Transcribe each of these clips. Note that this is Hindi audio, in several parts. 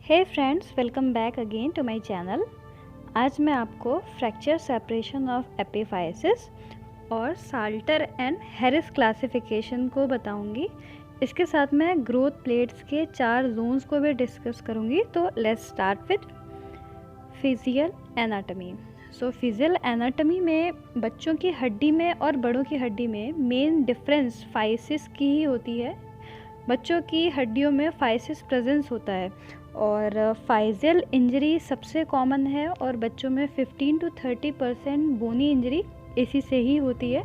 Hey friends, welcome back again to my channel. आज मैं आपको फ्रैक्चर सेपरेशन ऑफ एपिफाइसिस और साल्टर एंड हैरिस क्लासिफिकेशन को बताऊंगी। इसके साथ मैं ग्रोथ प्लेट्स के 4 जोन्स को भी डिस्कस करूंगी। तो let's start with physeal anatomy. So physeal anatomy में बच्चों की हड्डी में और बड़ों की हड्डी में मेन डिफरेंस फाइसिस की ही होती है। बच्चों की हड्डियों में फाइसिस प्रेजेंस होता है और फाइजियल इंजरी सबसे कॉमन है और बच्चों में 15 to 30% बोनी इंजरी इसी से ही होती है।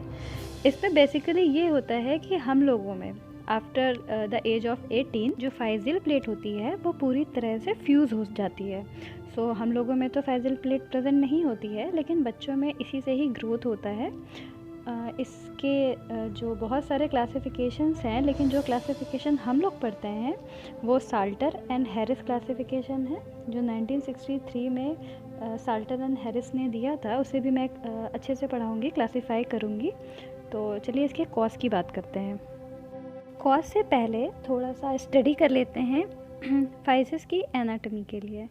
इसमें बेसिकली ये होता है कि हम लोगों में आफ्टर द एज ऑफ 18 जो फाइजियल प्लेट होती है वो पूरी तरह से फ्यूज़ हो जाती है। सो हम लोगों में तो फाइजियल प्लेट प्रेजेंट नहीं होती है, लेकिन बच्चों में इसी से ही ग्रोथ होता है। इसके जो बहुत सारे क्लासिफिकेशंस हैं, लेकिन जो क्लासिफिकेशन हम लोग पढ़ते हैं वो साल्टर एंड हैरिस क्लासिफिकेशन है, जो 1963 में साल्टर एंड हैरिस ने दिया था। उसे भी मैं अच्छे से पढ़ाऊँगी, क्लासीफाई करूँगी। तो चलिए इसके कॉज की बात करते हैं। कॉज से पहले थोड़ा सा स्टडी कर लेते हैं फाइसिस की एनाटॉमी के लिए।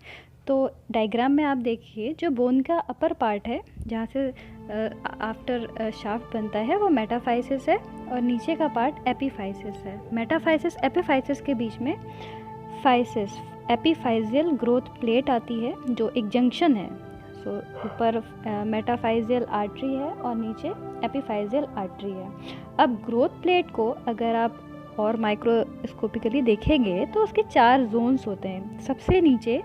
तो डायग्राम में आप देखिए, जो बोन का अपर पार्ट है जहाँ से आफ्टर शाफ्ट बनता है वो मेटाफाइसिस है और नीचे का पार्ट एपिफाइसिस है। मेटाफाइसिस एपिफाइसिस के बीच में फाइसिस एपिफाइजियल ग्रोथ प्लेट आती है जो एक जंक्शन है। सो ऊपर मेटाफाइजियल आर्टरी है और नीचे एपिफाइजियल आर्टरी है। अब ग्रोथ प्लेट को अगर आप और माइक्रोस्कोपिकली देखेंगे तो उसके 4 जोन्स होते हैं। सबसे नीचे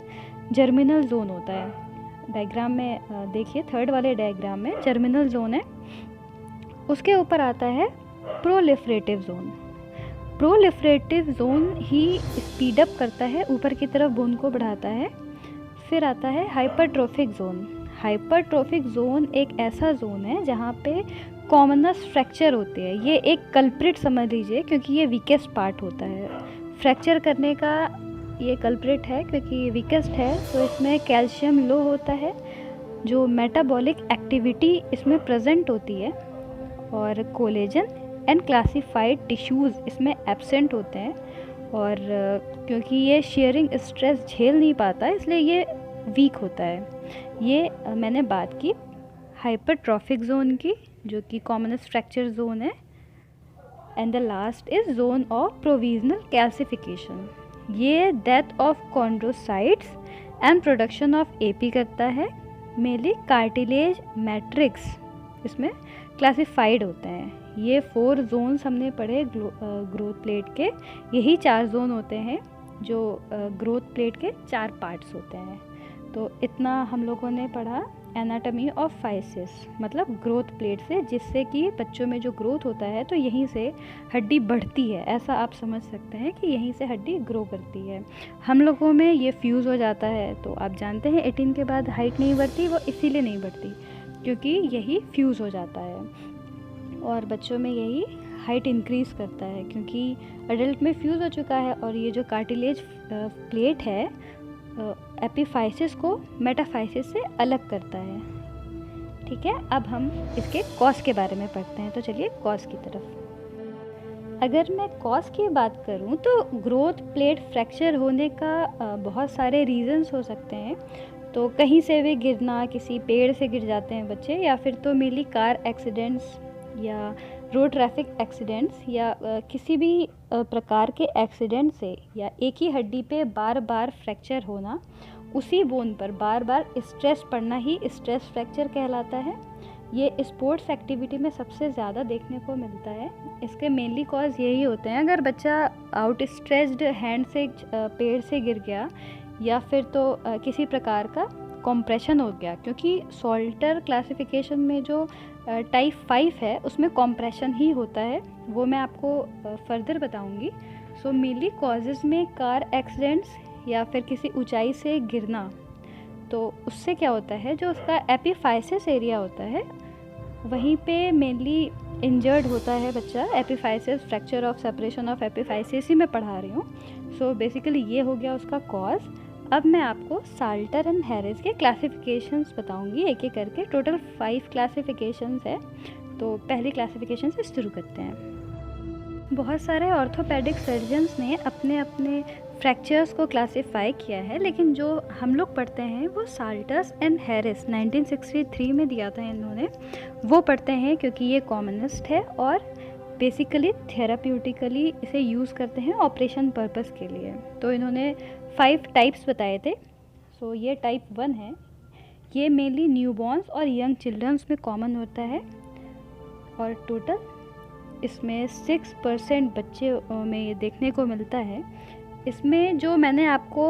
जर्मिनल जोन होता है। डायग्राम में देखिए, थर्ड वाले डायग्राम में जर्मिनल जोन है। उसके ऊपर आता है प्रोलिफरेटिव जोन। प्रोलिफरेटिव जोन ही स्पीड अप करता है, ऊपर की तरफ बोन को बढ़ाता है। फिर आता है हाइपरट्रोफिक जोन। हाइपरट्रोफिक जोन एक ऐसा जोन है जहाँ पे कॉमनस फ्रैक्चर होते हैं। ये एक कल्प्रिट समझ लीजिए, क्योंकि ये वीकेस्ट पार्ट होता है फ्रैक्चर करने का। ये कल्प्रिट है क्योंकि ये वीकेस्ट है, तो इसमें कैल्शियम लो होता है, जो मेटाबॉलिक एक्टिविटी इसमें प्रेजेंट होती है, और कोलेजन एंड क्लासिफाइड टिश्यूज़ इसमें एब्सेंट होते हैं। और क्योंकि ये शेयरिंग स्ट्रेस झेल नहीं पाता, इसलिए ये वीक होता है। ये मैंने बात की हाइपरट्रॉफिक जोन की, जो कि कॉमनस्ट फ्रैक्चर जोन है। And the last is zone of provisional calcification. ये death of chondrocytes and production of AP करता है। मेनली कार्टिलेज मैट्रिक्स इसमें क्लासिफाइड होते हैं। ये 4 जोन्स हमने पढ़े ग्रोथ प्लेट के। यही 4 जोन होते हैं जो ग्रोथ प्लेट के 4 पार्ट्स होते हैं। तो इतना हम लोगों ने पढ़ा एनाटॉमी ऑफ फाइसिस, मतलब ग्रोथ प्लेट से, जिससे कि बच्चों में जो ग्रोथ होता है तो यहीं से हड्डी बढ़ती है। ऐसा आप समझ सकते हैं कि यहीं से हड्डी ग्रो करती है। हम लोगों में ये फ्यूज़ हो जाता है, तो आप जानते हैं 18 के बाद हाइट नहीं बढ़ती, वो इसीलिए नहीं बढ़ती क्योंकि यही फ्यूज़ हो जाता है। और बच्चों में यही हाइट इंक्रीज़ करता है क्योंकि अडल्ट में फ्यूज़ हो चुका है। और ये जो कार्टिलेज प्लेट है एपिफाइसिस को मेटाफाइसिस से अलग करता है। ठीक है, अब हम इसके कॉज के बारे में पढ़ते हैं। तो चलिए कॉज की तरफ। अगर मैं कॉज की बात करूं तो ग्रोथ प्लेट फ्रैक्चर होने का बहुत सारे रीजंस हो सकते हैं। तो कहीं से भी गिरना, किसी पेड़ से गिर जाते हैं बच्चे, या फिर तो मेनली कार एक्सीडेंट्स या रोड ट्रैफिक एक्सीडेंट्स, या किसी भी प्रकार के एक्सीडेंट से, या एक ही हड्डी पे बार बार फ्रैक्चर होना, उसी बोन पर बार बार स्ट्रेस पड़ना ही स्ट्रेस फ्रैक्चर कहलाता है। ये स्पोर्ट्स एक्टिविटी में सबसे ज़्यादा देखने को मिलता है। इसके मेनली कॉज यही होते हैं। अगर बच्चा आउट स्ट्रेच्ड हैंड से पेड़ से गिर गया, या फिर तो किसी प्रकार का कॉम्प्रेशन हो गया, क्योंकि सॉल्टर क्लासिफिकेशन में जो टाइप 5 है उसमें कॉम्प्रेशन ही होता है, वो मैं आपको फर्दर बताऊंगी। सो मेनली कॉजेज़ में कार एक्सीडेंट्स या फिर किसी ऊंचाई से गिरना, तो उससे क्या होता है, जो उसका एपिफाइसिस एरिया होता है वहीं पे मेनली इंजर्ड होता है बच्चा। Epiphysis, fracture of separation of epiphysis ही मैं पढ़ा रही हूँ। सो बेसिकली ये हो गया उसका कॉज। अब मैं आपको साल्टर एंड हैरिस के क्लासिफिकेशंस बताऊंगी एक एक करके। टोटल 5 क्लासिफिकेशंस है। तो पहली क्लासिफिकेशन से शुरू करते हैं। बहुत सारे ऑर्थोपेडिक सर्जन्स ने अपने अपने फ्रैक्चर्स को क्लासिफाई किया है, लेकिन जो हम लोग पढ़ते हैं वो साल्टर्स एंड हैरिस 1963 में दिया था इन्होंने, वो पढ़ते हैं क्योंकि ये कॉमनेस्ट है और बेसिकली थेराप्यूटिकली इसे यूज़ करते हैं ऑपरेशन पर्पस के लिए। तो इन्होंने 5 टाइप्स बताए थे। सो ये टाइप 1 है, ये मेनली न्यूबॉर्न्स और यंग चिल्ड्रंस में कॉमन होता है और टोटल इसमें 6% बच्चे में ये देखने को मिलता है। इसमें जो मैंने आपको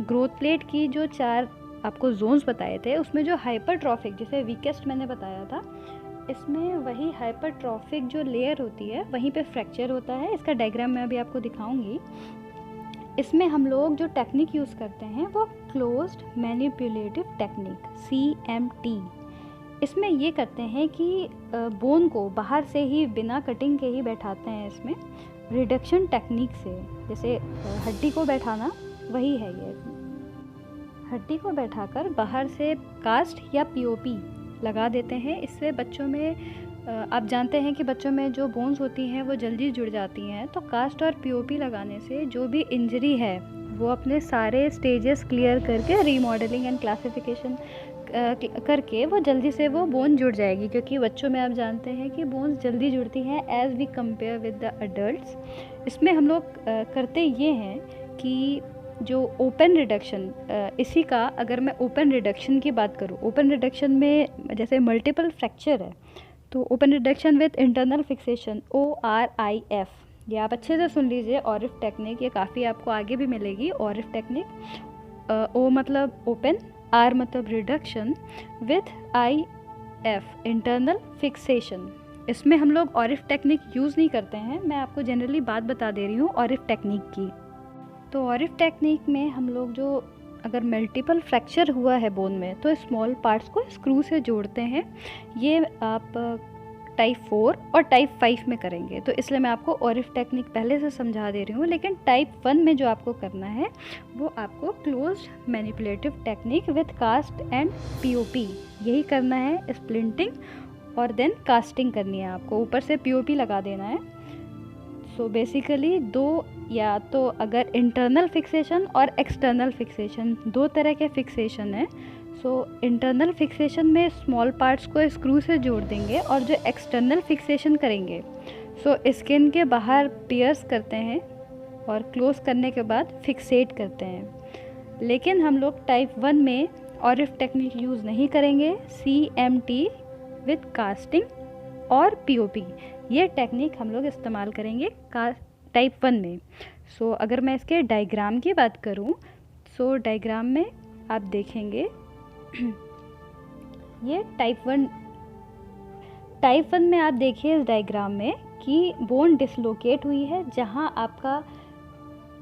ग्रोथ प्लेट की जो 4 आपको जोन्स बताए थे, उसमें जो हाइपरट्रॉफिक जिसे वीकेस्ट मैंने बताया था, इसमें वही हाइपरट्रॉफिक जो लेयर होती है वहीं पे फ्रैक्चर होता है। इसका डायग्राम मैं अभी आपको दिखाऊंगी। इसमें हम लोग जो टेक्निक यूज़ करते हैं वो क्लोज्ड मैनिपुलेटिव टेक्निक CMT। इसमें ये करते हैं कि बोन को बाहर से ही बिना कटिंग के ही बैठाते हैं इसमें रिडक्शन टेक्निक से। जैसे हड्डी को बैठाना वही है ये, हड्डी को बैठाकर बाहर से कास्ट या POP लगा देते हैं। इससे बच्चों में आप जानते हैं कि बच्चों में जो बोन्स होती हैं वो जल्दी जुड़ जाती हैं, तो कास्ट और POP लगाने से जो भी इंजरी है वो अपने सारे स्टेजेस क्लियर करके रीमॉडलिंग एंड क्लासिफिकेशन करके वो जल्दी से वो बोन जुड़ जाएगी, क्योंकि बच्चों में आप जानते हैं कि बोन्स जल्दी जुड़ती हैं as we compare with the adults. इसमें हम लोग करते ये हैं कि जो ओपन रिडक्शन, इसी का अगर मैं ओपन रिडक्शन की बात करूँ, ओपन रिडक्शन में जैसे मल्टीपल फ्रैक्चर है तो open reduction with internal fixation ORIF, ये आप अच्छे से सुन लीजिए। ORIF टेक्निक ये काफ़ी आपको आगे भी मिलेगी। ORIF टेक्निक, O मतलब ओपन, R मतलब reduction, with IF internal fixation. इसमें हम लोग ORIF टेक्निक यूज़ नहीं करते हैं, मैं आपको जनरली बात बता दे रही हूँ ORIF टेक्निक की। तो ORIF टेक्निक में हम लोग जो अगर मल्टीपल फ्रैक्चर हुआ है बोन में तो स्मॉल पार्ट्स को स्क्रू से जोड़ते हैं। ये आप टाइप 4 और टाइप 5 में करेंगे, तो इसलिए मैं आपको ORIF टेक्निक पहले से समझा दे रही हूँ। लेकिन टाइप 1 में जो आपको करना है वो आपको closed manipulative technique with cast and POP यही करना है। स्प्लिंटिंग और देन कास्टिंग करनी है आपको, ऊपर से POP लगा देना है। सो बेसिकली दो, या तो अगर इंटरनल फिक्सेशन और एक्सटर्नल फिक्सेशन, 2 तरह के फिक्सेशन है। सो इंटरनल फिक्सेशन में स्मॉल पार्ट्स को स्क्रू से जोड़ देंगे और जो एक्सटर्नल फिक्सेशन करेंगे सो स्किन के बाहर पियर्स करते हैं और क्लोज करने के बाद फिक्सेट करते हैं। लेकिन हम लोग टाइप 1 में ORIF टेक्निक यूज़ नहीं करेंगे, CMT विथ कास्टिंग और POP ये टेक्निक हम लोग इस्तेमाल करेंगे टाइप 1 में। सो अगर मैं इसके डायग्राम की बात करूं, सो डायग्राम में आप देखेंगे ये टाइप 1 में आप देखिए इस डायग्राम में कि बोन डिसलोकेट हुई है। जहां आपका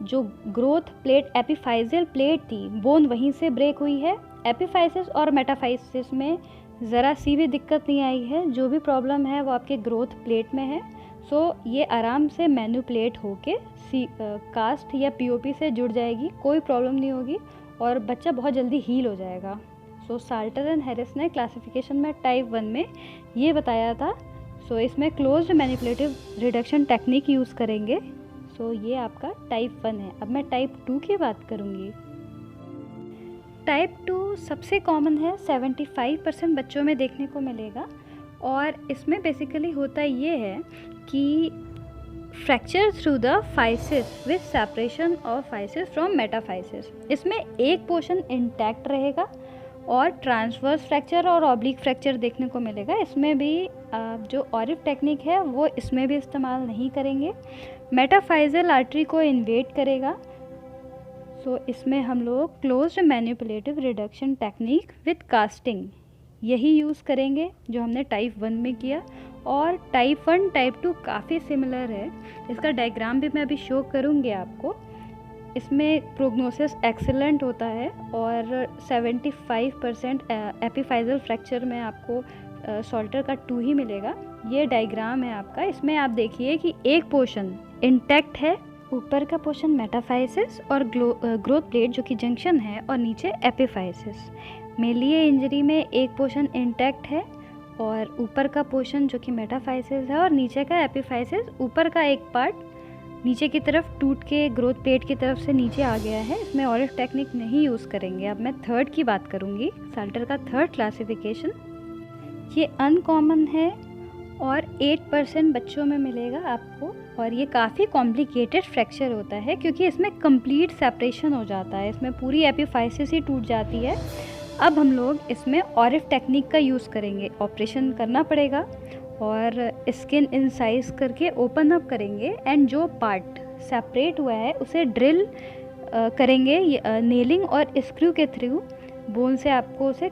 जो ग्रोथ प्लेट एपिफाइजियल प्लेट थी, बोन वहीं से ब्रेक हुई है। एपिफाइसिस और मेटाफाइसिस में ज़रा सी भी दिक्कत नहीं आई है, जो भी प्रॉब्लम है वो आपके ग्रोथ प्लेट में है। सो ये आराम से मैनिपुलेट होके कास्ट या POP से जुड़ जाएगी, कोई प्रॉब्लम नहीं होगी और बच्चा बहुत जल्दी हील हो जाएगा। सो साल्टर एंड हैरिस ने क्लासिफिकेशन में टाइप 1 में ये बताया था। सो इसमें closed manipulative reduction technique use करेंगे। सो ये आपका टाइप 1 है। अब मैं टाइप 2 की बात करूँगी। टाइप 2 सबसे कॉमन है, 75% बच्चों में देखने को मिलेगा और इसमें बेसिकली होता ये है कि fracture through the physis with separation of physis from metaphysis. इसमें एक पोर्शन इंटैक्ट रहेगा और ट्रांसवर्स फ्रैक्चर और ऑब्लिक फ्रैक्चर देखने को मिलेगा। इसमें भी जो ORIF टेक्निक है वो इसमें भी इस्तेमाल नहीं करेंगे। मेटाफाइजल आर्टरी को इन्वेड करेगा। सो इसमें हम लोग closed manipulative reduction technique with casting यही यूज़ करेंगे जो हमने टाइप 1 में किया। और टाइप 1 टाइप 2 काफ़ी सिमिलर है। इसका डायग्राम भी मैं अभी शो करूँगी आपको। इसमें प्रोग्नोसिस एक्सीलेंट होता है और 75% एपिफाइजल फ्रैक्चर में आपको सॉल्टर का 2 ही मिलेगा। ये डायग्राम है आपका। इसमें आप देखिए कि एक पोर्शन इंटैक्ट है, ऊपर का पोर्शन मेटाफाइसिस और ग्रोथ प्लेट जो कि जंक्शन है और नीचे एपिफाइसिस। मेलिए इंजरी में एक पोर्शन इंटैक्ट है और ऊपर का पोर्शन जो कि मेटाफाइसिस है और नीचे का एपिफाइसिस, ऊपर का एक पार्ट नीचे की तरफ टूट के ग्रोथ प्लेट की तरफ से नीचे आ गया है। इसमें ऑरिफ टेक्निक नहीं यूज़ करेंगे। अब मैं थर्ड की बात करूँगी, साल्टर का थर्ड क्लासिफिकेशन। ये अनकॉमन है और 8% बच्चों में मिलेगा आपको, और ये काफ़ी कॉम्प्लिकेटेड फ्रैक्चर होता है क्योंकि इसमें कंप्लीट सेपरेशन हो जाता है, इसमें पूरी एपिफाइसिस ही टूट जाती है। अब हम लोग इसमें ऑरिफ टेक्निक का यूज़ करेंगे। ऑपरेशन करना पड़ेगा और स्किन इंसाइज करके ओपन अप करेंगे एंड जो पार्ट सेपरेट हुआ है उसे ड्रिल करेंगे नेलिंग और स्क्रू के थ्रू। बोन से आपको उसे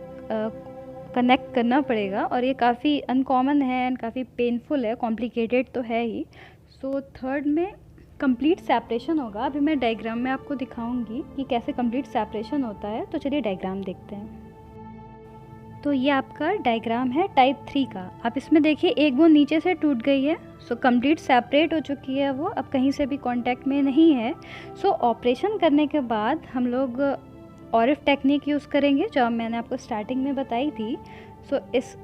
कनेक्ट करना पड़ेगा और ये काफ़ी अनकॉमन है एंड काफ़ी पेनफुल है, कॉम्प्लिकेटेड तो है ही। सो थर्ड में कंप्लीट सेपरेशन होगा। अभी मैं डायग्राम में आपको दिखाऊंगी कि कैसे कंप्लीट सेपरेशन होता है, तो चलिए डायग्राम देखते हैं। तो ये आपका डायग्राम है टाइप 3 का। आप इसमें देखिए एक बोन नीचे से टूट गई है, सो कंप्लीट सेपरेट हो चुकी है वो, अब कहीं से भी कांटेक्ट में नहीं है। सो ऑपरेशन करने के बाद हम लोग ऑरिफ टेक्निक यूज़ करेंगे जो मैंने आपको स्टार्टिंग में बताई थी। सो इस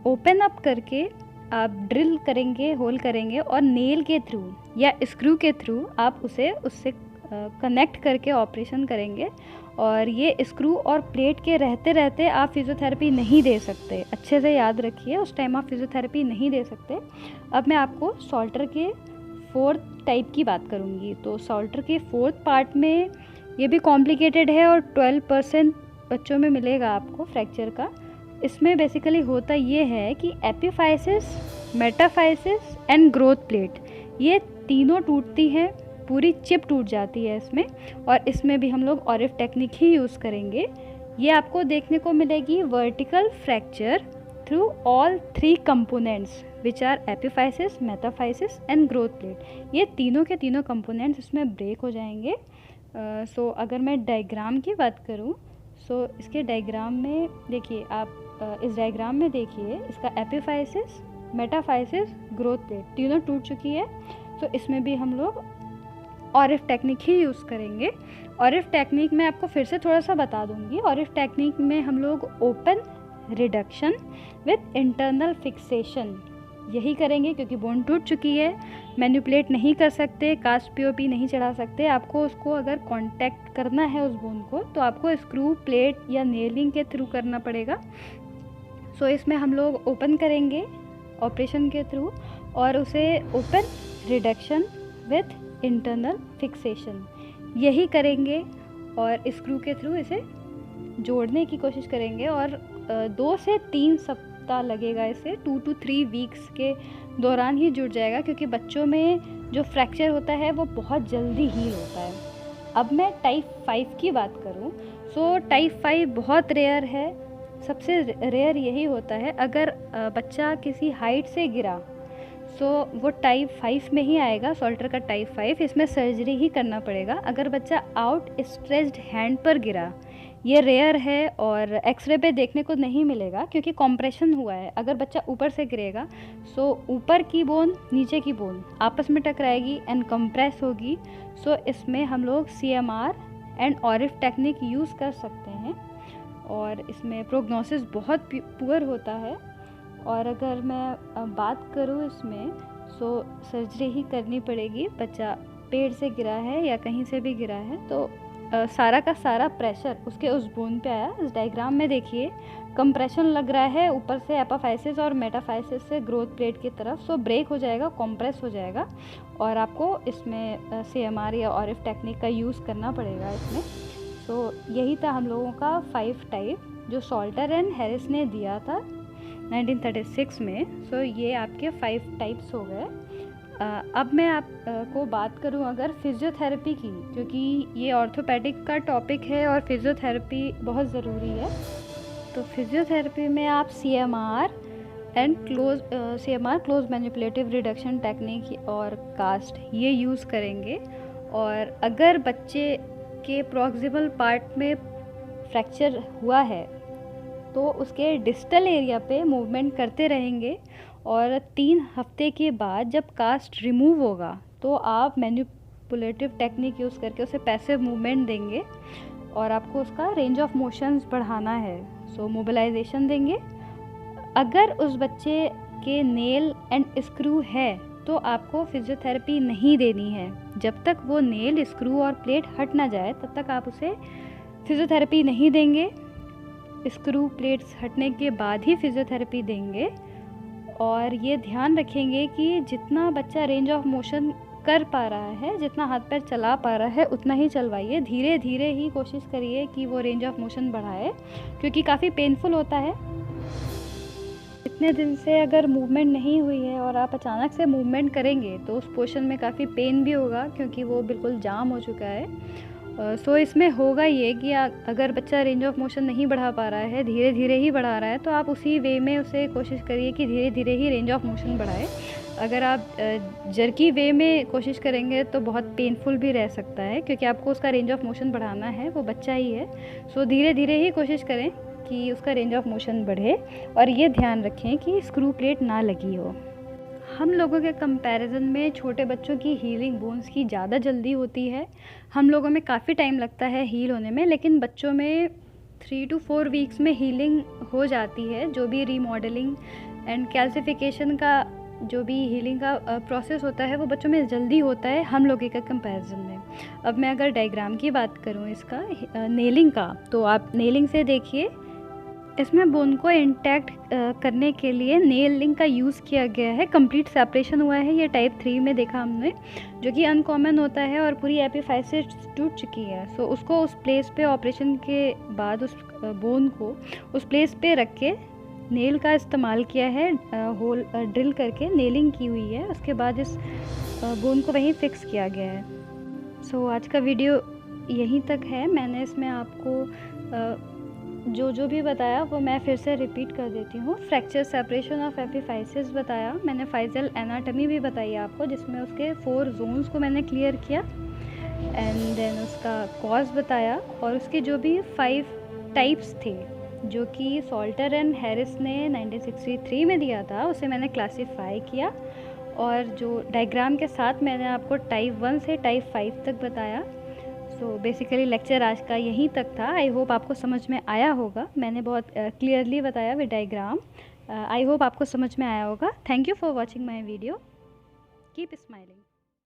ओपन अप करके आप ड्रिल करेंगे, होल करेंगे और नेल के थ्रू या स्क्रू के थ्रू आप उससे कनेक्ट करके ऑपरेशन करेंगे। और ये स्क्रू और प्लेट के रहते रहते आप फिजियोथेरेपी नहीं दे सकते, अच्छे से याद रखिए, उस टाइम आप फिजियोथेरेपी नहीं दे सकते। अब मैं आपको सॉल्टर के फोर्थ टाइप की बात करूँगी। तो सॉल्टर के फोर्थ पार्ट में ये भी कॉम्प्लिकेटेड है और 12% बच्चों में मिलेगा आपको फ्रैक्चर का। इसमें बेसिकली होता ये है कि epiphysis, metaphysis and growth plate ये तीनों टूटती हैं, पूरी चिप टूट जाती है इसमें, और इसमें भी हम लोग ऑरिफ टेक्निक ही यूज़ करेंगे। ये आपको देखने को मिलेगी vertical fracture through all 3 components which are epiphysis, metaphysis and growth plate. ये तीनों के तीनों कंपोनेंट्स इसमें ब्रेक हो जाएंगे। सो अगर मैं डायग्राम की बात करूं, सो इसके डायग्राम में देखिए आप, इस डायग्राम में देखिए इसका एपिफाइसिस, मेटाफाइसिस, ग्रोथ प्लेट तीनों टूट चुकी है। सो इसमें भी हम लोग ऑरिफ टेक्निक ही यूज़ करेंगे। ऑरिफ टेक्निक में आपको फिर से थोड़ा सा बता दूंगी। ऑरिफ टेक्निक में हम लोग open reduction with internal fixation यही करेंगे क्योंकि बोन टूट चुकी है, मैनिपुलेट नहीं कर सकते, कास्ट पीओपी नहीं चढ़ा सकते। आपको उसको अगर कांटेक्ट करना है उस बोन को तो आपको स्क्रू, प्लेट या नेलिंग के थ्रू करना पड़ेगा। सो इसमें हम लोग ओपन करेंगे ऑपरेशन के थ्रू और उसे open reduction with internal fixation यही करेंगे और स्क्रू के थ्रू इसे जोड़ने की कोशिश करेंगे और 2 से 3 सप्ताह लगेगा इसे, 2 to 3 वीक्स के दौरान ही जुड़ जाएगा क्योंकि बच्चों में जो फ्रैक्चर होता है वो बहुत जल्दी हील होता है। अब मैं टाइप 5 की बात करूं, सो टाइप 5 बहुत रेयर है, सबसे रेयर यही होता है अगर बच्चा किसी हाइट से गिरा, सो वो टाइप 5 में ही आएगा, सॉल्टर का टाइप 5। इसमें सर्जरी ही करना पड़ेगा। अगर बच्चा आउट स्ट्रेच्ड हैंड पर गिरा, ये रेयर है और एक्सरे पे देखने को नहीं मिलेगा क्योंकि कॉम्प्रेशन हुआ है। अगर बच्चा ऊपर से गिरेगा सो ऊपर की बोन, नीचे की बोन आपस में टकराएगी एंड कंप्रेस होगी। सो इसमें हम लोग CMR एंड ऑरिफ टेक्निक यूज़ कर सकते हैं और इसमें प्रोग्नोसिस बहुत पुअर होता है। और अगर मैं बात करूँ इसमें, सो सर्जरी ही करनी पड़ेगी। बच्चा पेड़ से गिरा है या कहीं से भी गिरा है तो सारा का सारा प्रेशर उसके उस बोन पे आया। इस डायग्राम में देखिए कंप्रेशन लग रहा है ऊपर से एपिफाइसिस और मेटाफाइसिस से ग्रोथ प्लेट की तरफ, सो ब्रेक हो जाएगा, कॉम्प्रेस हो जाएगा और आपको इसमें CMR या ऑरिफ टेक्निक का यूज़ करना पड़ेगा इसमें। सो यही था हम लोगों का 5 टाइप जो सॉल्टर एंड हैरिस ने दिया था 1936 में। सो ये आपके 5 टाइप्स हो गए। अब मैं आपको बात करूं अगर फिजियोथेरेपी की, क्योंकि ये ऑर्थोपेडिक का टॉपिक है और फिजियोथेरेपी बहुत ज़रूरी है। तो फिजियोथेरेपी में आप CMR and close manipulative reduction technique और कास्ट ये यूज़ करेंगे। और अगर बच्चे के प्रॉक्सिमल पार्ट में फ्रैक्चर हुआ है तो उसके डिस्टल एरिया पे मूवमेंट करते रहेंगे और 3 हफ्ते के बाद जब कास्ट रिमूव होगा तो आप मैनिपुलेटिव टेक्निक यूज़ करके उसे पैसिव मूवमेंट देंगे और आपको उसका रेंज ऑफ मोशंस बढ़ाना है। सो मोबिलाइजेशन देंगे। अगर उस बच्चे के नेल एंड स्क्रू है तो आपको फिजियोथेरेपी नहीं देनी है। जब तक वो नेल, स्क्रू और प्लेट हट ना जाए तब तक आप उसे फिजियोथेरेपी नहीं देंगे। स्क्रू प्लेट्स हटने के बाद ही फिजियोथेरेपी देंगे। और ये ध्यान रखेंगे कि जितना बच्चा रेंज ऑफ मोशन कर पा रहा है, जितना हाथ पैर चला पा रहा है, उतना ही चलवाइए। धीरे धीरे ही कोशिश करिए कि वो रेंज ऑफ मोशन बढ़ाए, क्योंकि काफ़ी पेनफुल होता है। इतने दिन से अगर मूवमेंट नहीं हुई है और आप अचानक से मूवमेंट करेंगे तो उस पोर्शन में काफ़ी पेन भी होगा, क्योंकि वो बिल्कुल जाम हो चुका है। सो इसमें होगा ये कि अगर बच्चा रेंज ऑफ मोशन नहीं बढ़ा पा रहा है, धीरे धीरे ही बढ़ा रहा है, तो आप उसी वे में उसे कोशिश करिए कि धीरे धीरे ही रेंज ऑफ मोशन बढ़ाए। अगर आप जर्की वे में कोशिश करेंगे तो बहुत पेनफुल भी रह सकता है, क्योंकि आपको उसका रेंज ऑफ मोशन बढ़ाना है, वो बच्चा ही है। सो धीरे धीरे ही कोशिश करें कि उसका रेंज ऑफ मोशन बढ़े। और ये ध्यान रखें कि स्क्रू प्लेट ना लगी हो। हम लोगों के कंपैरिजन में छोटे बच्चों की हीलिंग बोन्स की ज़्यादा जल्दी होती है। हम लोगों में काफ़ी टाइम लगता है हील होने में, लेकिन बच्चों में 3 to 4 वीक्स में हीलिंग हो जाती है। जो भी रीमॉडलिंग एंड कैल्सिफिकेशन का जो भी हीलिंग का प्रोसेस होता है वो बच्चों में जल्दी होता है हम लोगों के कंपैरिजन में। अब मैं अगर डायग्राम की बात करूँ इसका नेलिंग का, तो आप नेलिंग से देखिए, इसमें बोन को इंटैक्ट करने के लिए नेल लिंक का यूज़ किया गया है। कंप्लीट सेपरेशन हुआ है, ये टाइप 3 में देखा हमने, जो कि अनकॉमन होता है और पूरी एपिफाइसिस टूट चुकी है। सो उसको उस प्लेस पे ऑपरेशन के बाद उस बोन को उस प्लेस पे रख के नेल का इस्तेमाल किया है, होल ड्रिल करके नेलिंग की हुई है। उसके बाद इस बोन को वहीं फिक्स किया गया है। सो आज का वीडियो यहीं तक है। मैंने इसमें आपको जो भी बताया वो मैं फिर से रिपीट कर देती हूँ। फ्रैक्चर सेपरेशन ऑफ एपिफाइसिस बताया मैंने, फाइजल एनाटमी भी बताई आपको, जिसमें उसके 4 जोन्स को मैंने क्लियर किया, एंड देन उसका कॉज बताया, और उसके जो भी 5 टाइप्स थे जो कि सॉल्टर एंड हैरिस ने 1963 में दिया था, उसे मैंने क्लासीफाई किया। और जो डायग्राम के साथ मैंने आपको टाइप 1 से टाइप 5 तक बताया। सो बेसिकली लेक्चर आज का यहीं तक था। आई होप आपको समझ में आया होगा। मैंने बहुत क्लियरली बताया विद डायग्राम। आई होप आपको समझ में आया होगा। Thank you for watching my video. Keep smiling.